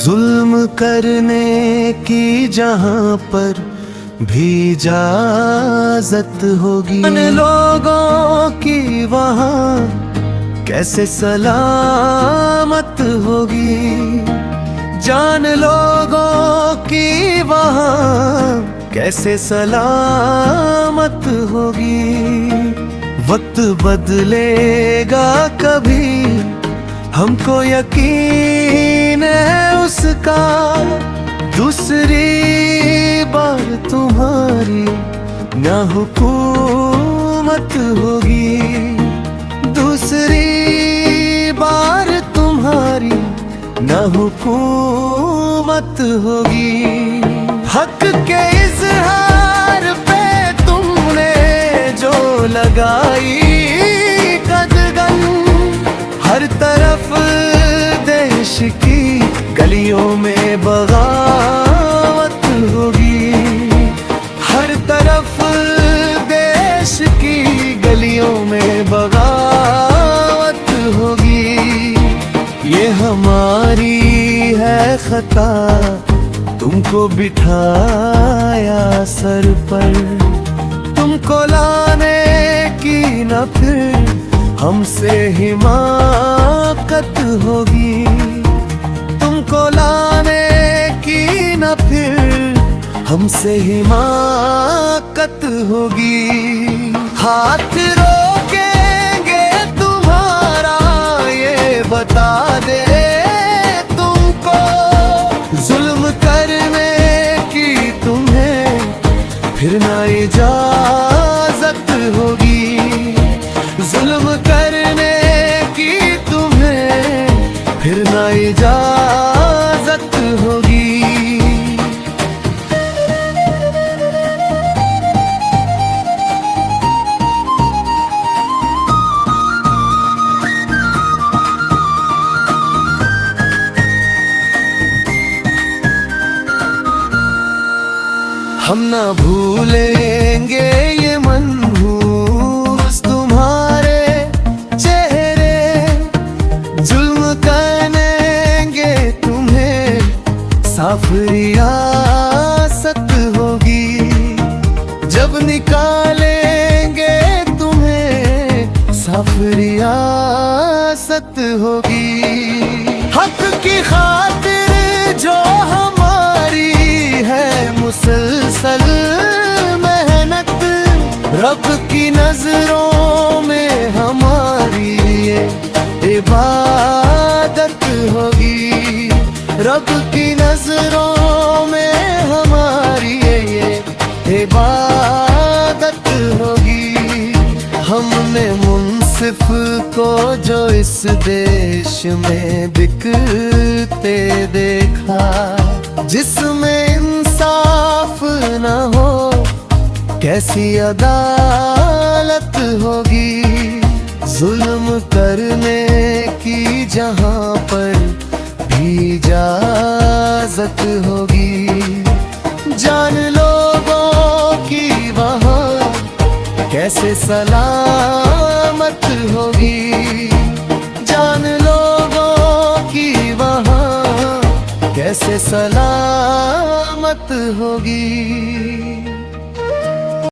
जुल्म करने की जहां पर भी इजाजत होगी, उन लोगों की वहां कैसे सलामत होगी। जान लोगों की वहां कैसे सलामत होगी। वक्त बदलेगा कभी, हमको यकीन है उसका। दूसरी बार तुम्हारी ना हुकूमत होगी, दूसरी बार तुम्हारी ना हुकूमत होगी। हक के इजहार पे तुमने जो लगाई कदगन, हर तरफ देश की गलियों में बगावत होगी, हर तरफ देश की गलियों में बगावत होगी। ये हमारी है खता, तुमको बिठाया सर पर, तुमको लाने की न फिर हमसे हिमाकत होगी, तुमको लाने की न फिर हमसे हिमाकत होगी। हाथ रोकेंगे तुम्हारा ये बता दे तुमको, जुल्म करने की तुम्हें फिर ना इजाजत होगी, जुल्म करने की तुम्हें फिर ना इजाजत होगी। हम ना भूलेंगे ये मनहूस तुम्हारे चेहरे, जुल्म करेंगे तुम्हें साफ रियासत होगी। जब निकालेंगे तुम्हें साफ रियासत होगी। हक की खातिर जो हमारी है मुसलसल मेहनत, रब की नजरों में हमारी ये इबादत होगी, रब की नजरों में हमारी ये इबादत होगी। हमने मुंसिफ को जो इस देश में बिकते देखा, जिसमें इंसाफ न हो कैसी अदालत होगी। जुल्म करने की जहां पर भी इजाजत होगी, जान लोगों की वहां कैसे सलामत होगी, जान लोगों की वहां कैसे सलामत होगी।